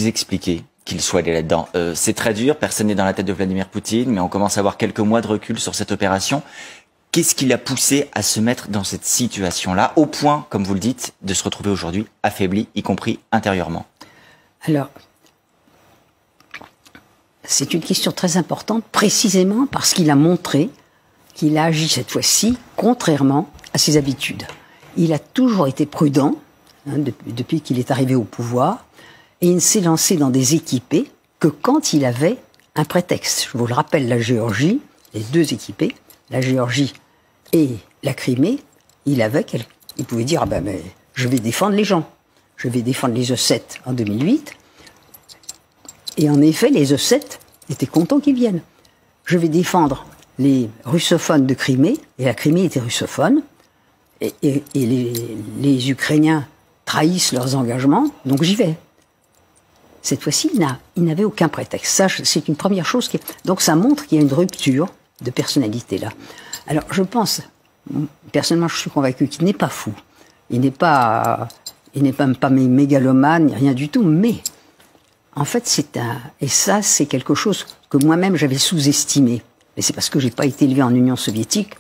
Vous expliquez qu'il soit allé là-dedans. C'est très dur, personne n'est dans la tête de Vladimir Poutine, mais on commence à avoir quelques mois de recul sur cette opération. Qu'est-ce qui l'a poussé à se mettre dans cette situation-là, au point, comme vous le dites, de se retrouver aujourd'hui affaibli, y compris intérieurement? Alors, c'est une question très importante, précisément parce qu'il a montré qu'il a agi cette fois-ci contrairement à ses habitudes. Il a toujours été prudent, depuis qu'il est arrivé au pouvoir, et il ne s'est lancé dans des équipées que quand il avait un prétexte. Je vous le rappelle, la Géorgie, les deux équipées, la Géorgie et la Crimée, il pouvait dire, mais je vais défendre les gens. Je vais défendre les Ossètes en 2008. Et en effet, les Ossètes étaient contents qu'ils viennent. Je vais défendre les russophones de Crimée, et la Crimée était russophone, et les Ukrainiens trahissent leurs engagements, donc j'y vais. Cette fois-ci, il n'avait aucun prétexte. Ça, c'est une première chose. Donc ça montre qu'il y a une rupture de personnalité là. Alors je pense, personnellement je suis convaincu qu'il n'est pas fou. Il n'est pas mégalomane, ni rien du tout, mais en fait et ça c'est quelque chose que moi-même j'avais sous-estimé. Mais c'est parce que j'ai pas été élevé en Union soviétique.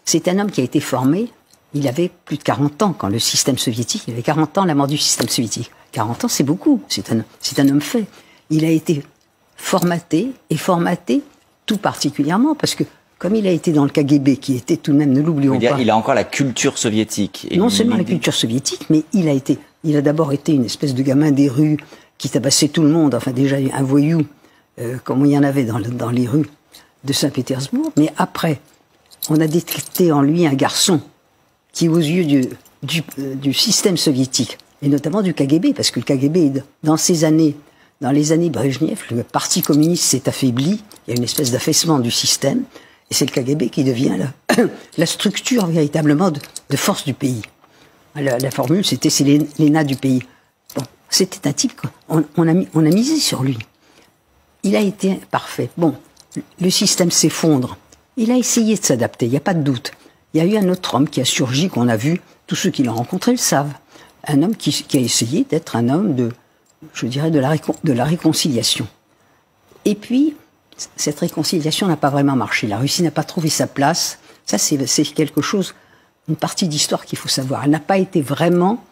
C'est un homme qui a été formé, il avait plus de 40 ans quand le système soviétique, il avait 40 ans à la mort du système soviétique. 40 ans, c'est beaucoup, c'est un homme fait. Il a été formaté tout particulièrement, parce que comme il a été dans le KGB, qui était tout de même, ne l'oublions pas... Il a encore la culture soviétique. Non seulement la culture soviétique, mais il a d'abord été une espèce de gamin des rues qui tabassait tout le monde, enfin déjà un voyou, comme il y en avait dans les rues de Saint-Pétersbourg, mais après, on a détecté en lui un garçon qui, aux yeux du système soviétique, et notamment du KGB, parce que le KGB, dans les années Brejnev, le Parti communiste s'est affaibli, il y a une espèce d'affaissement du système, et c'est le KGB qui devient la structure véritablement de force du pays. La formule, c'est l'ENA du pays. Bon, c'était un type on a misé sur lui. Il a été parfait. Bon, le système s'effondre. Il a essayé de s'adapter, il n'y a pas de doute. Il y a eu un autre homme qui a surgi, qu'on a vu, tous ceux qui l'ont rencontré le savent. Un homme qui a essayé d'être un homme de la réconciliation. Et puis, cette réconciliation n'a pas vraiment marché. La Russie n'a pas trouvé sa place. Ça, c'est quelque chose, une partie d'histoire qu'il faut savoir. Elle n'a pas été vraiment,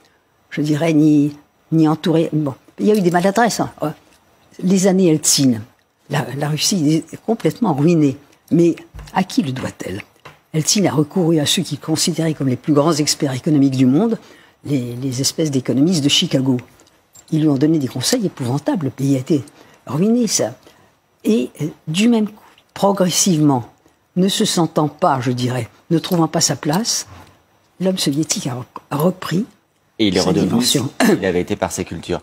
ni entourée. Bon, il y a eu des maladresses. Hein. Les années Eltsine, la Russie est complètement ruinée. Mais à qui le doit-elle? Eltsine a recouru à ceux qui considéraient comme les plus grands experts économiques du monde, les espèces d'économistes de Chicago. Ils lui ont donné des conseils épouvantables. Le pays a été ruiné, ça. Et du même coup, progressivement, ne se sentant pas, ne trouvant pas sa place, l'homme soviétique a repris. Et il est sa redevenu dimension. il avait été par ses cultures.